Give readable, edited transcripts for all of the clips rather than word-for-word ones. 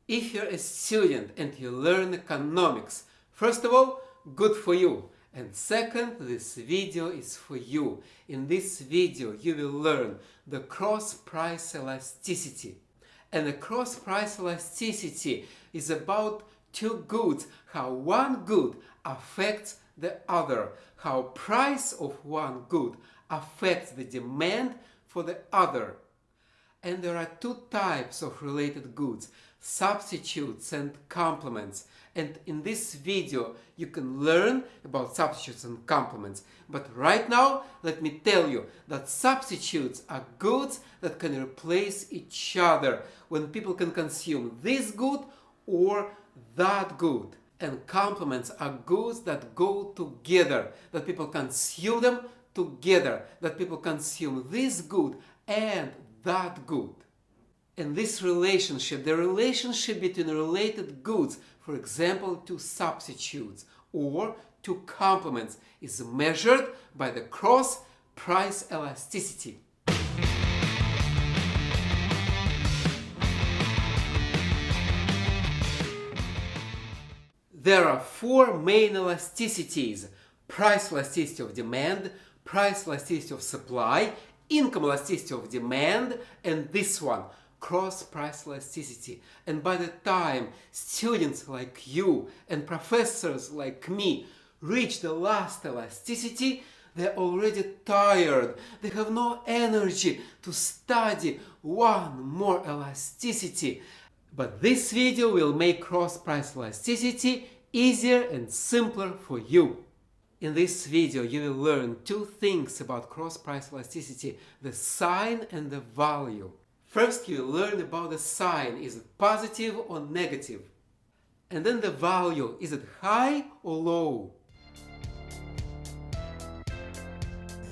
If you're a student and you learn economics, first of all, good for you. And second, this video is for you. In this video, you will learn the cross-price elasticity. And the cross-price elasticity is about two goods, how one good affects the other, how price of one good affects the demand for the other. And there are two types of related goods, substitutes and complements. And in this video you can learn about substitutes and complements. But right now let me tell you that substitutes are goods that can replace each other when people can consume this good or that good. And complements are goods that go together, that people consume them together, that people consume this good and that good. And this relationship, the relationship between related goods, for example, two substitutes or two complements, is measured by the cross-price elasticity. There are four main elasticities: price elasticity of demand, price elasticity of supply, income elasticity of demand, and this one, cross-price elasticity. And by the time students like you and professors like me reach the last elasticity, they're already tired. They have no energy to study one more elasticity. But this video will make cross-price elasticity easier and simpler for you. In this video you will learn two things about cross-price elasticity: the sign and the value. First you will learn about the sign, is it positive or negative? And then the value, is it high or low?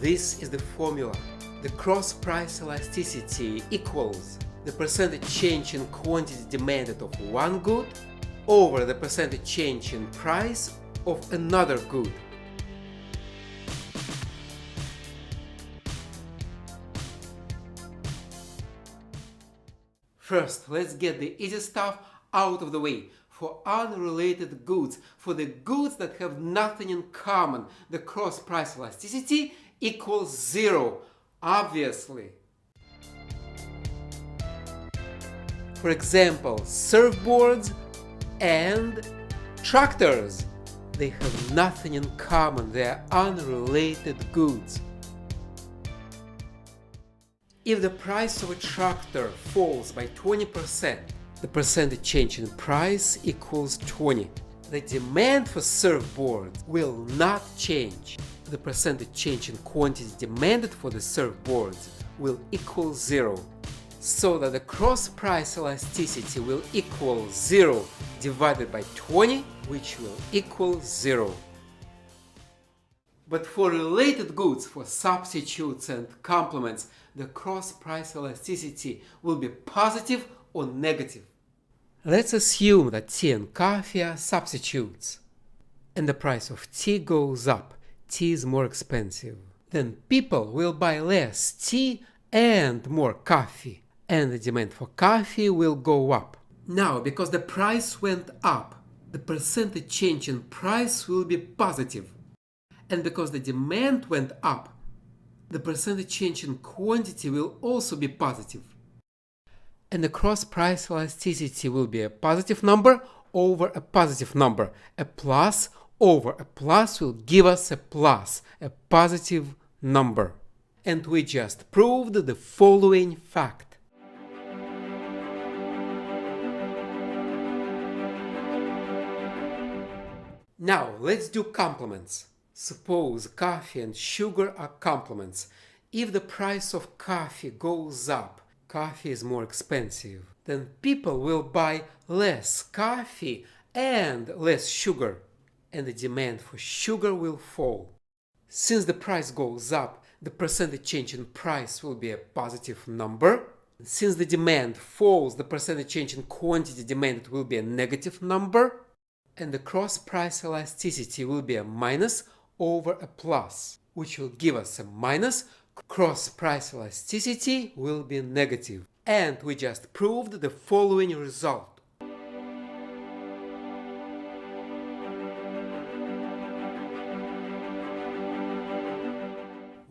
This is the formula. The cross-price elasticity equals the percentage change in quantity demanded of one good over the percentage change in price of another good. First, let's get the easy stuff out of the way. For unrelated goods, for the goods that have nothing in common, the cross-price elasticity equals zero, obviously. For example, surfboards and tractors. They have nothing in common, they are unrelated goods. If the price of a tractor falls by 20%, the percentage change in price equals 20. The demand for surfboards will not change. The percentage change in quantity demanded for the surfboards will equal zero. So that the cross-price elasticity will equal 0 divided by 20, which will equal 0. But for related goods, for substitutes and complements, the cross-price elasticity will be positive or negative. Let's assume that tea and coffee are substitutes, and the price of tea goes up. Tea is more expensive. Then people will buy less tea and more coffee, and the demand for coffee will go up. Now, because the price went up, the percentage change in price will be positive. And because the demand went up, the percentage change in quantity will also be positive. And the cross-price elasticity will be a positive number over a positive number. A plus over a plus will give us a plus, a positive number. And we just proved the following fact. Now let's do complements. Suppose coffee and sugar are complements. If the price of coffee goes up, coffee is more expensive, then people will buy less coffee and less sugar, and the demand for sugar will fall. Since the price goes up, the percentage change in price will be a positive number. Since the demand falls, the percentage change in quantity demanded will be a negative number. And the cross-price elasticity will be a minus over a plus, which will give us a minus. Cross-price elasticity will be negative. And we just proved the following result.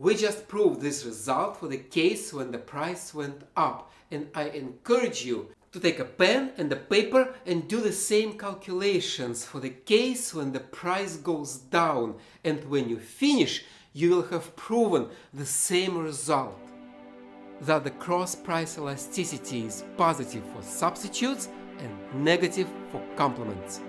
We just proved this result for the case when the price went up, and I encourage you to take a pen and a paper and do the same calculations for the case when the price goes down, and when you finish, you will have proven the same result. That the cross-price elasticity is positive for substitutes and negative for complements.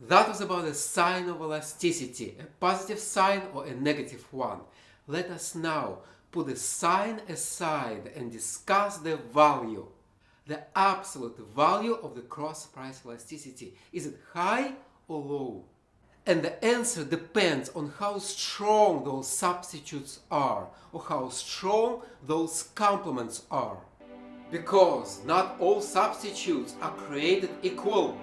That was about the sign of elasticity, a positive sign or a negative one. Let us now put the sign aside and discuss the value. The absolute value of the cross-price elasticity. Is it high or low? And the answer depends on how strong those substitutes are, or how strong those complements are. Because not all substitutes are created equal.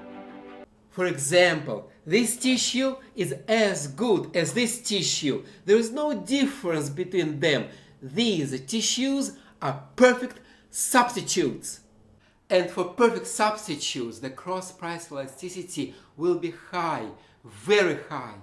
For example, this tissue is as good as this tissue. There is no difference between them. These tissues are perfect substitutes. And for perfect substitutes, the cross-price elasticity will be high, very high.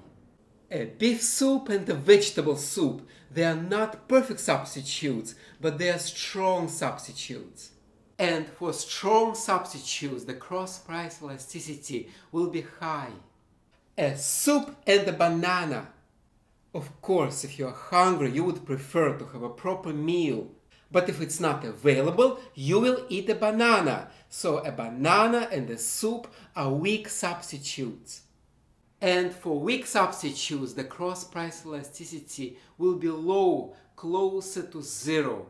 A beef soup and a vegetable soup, they are not perfect substitutes, but they are strong substitutes. And for strong substitutes, the cross-price elasticity will be high. A soup and a banana. Of course, if you are hungry, you would prefer to have a proper meal. But if it's not available, you will eat a banana. So a banana and a soup are weak substitutes. And for weak substitutes, the cross-price elasticity will be low, closer to zero.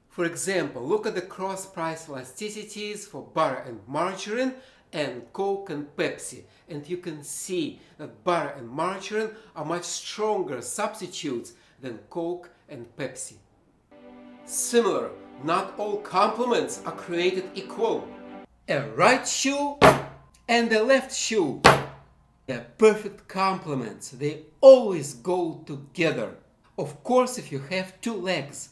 For example, look at the cross-price elasticities for butter and margarine and Coke and Pepsi, and you can see that butter and margarine are much stronger substitutes than Coke and Pepsi. Similar, not all complements are created equal. A right shoe and a left shoe. They are perfect complements. They always go together. Of course, if you have two legs.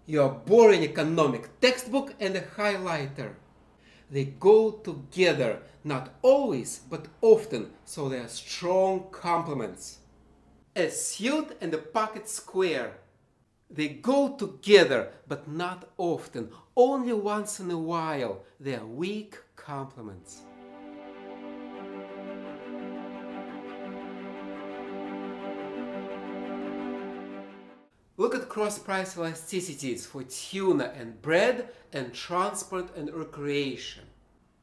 Your boring economic textbook and a highlighter. They go together, not always, but often, so they are strong complements. A suit and a pocket square. They go together, but not often, only once in a while. They are weak complements. Look at cross-price elasticities for tuna and bread and transport and recreation.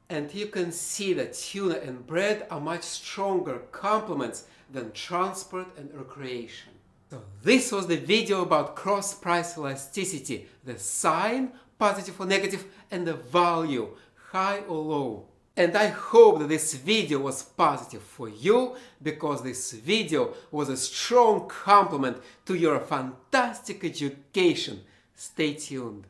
And you can see that tuna and bread are much stronger complements than transport and recreation. So this was the video about cross-price elasticity, the sign, positive or negative, and the value, high or low. And I hope that this video was positive for you, because this video was a strong complement to your fantastic education. Stay tuned.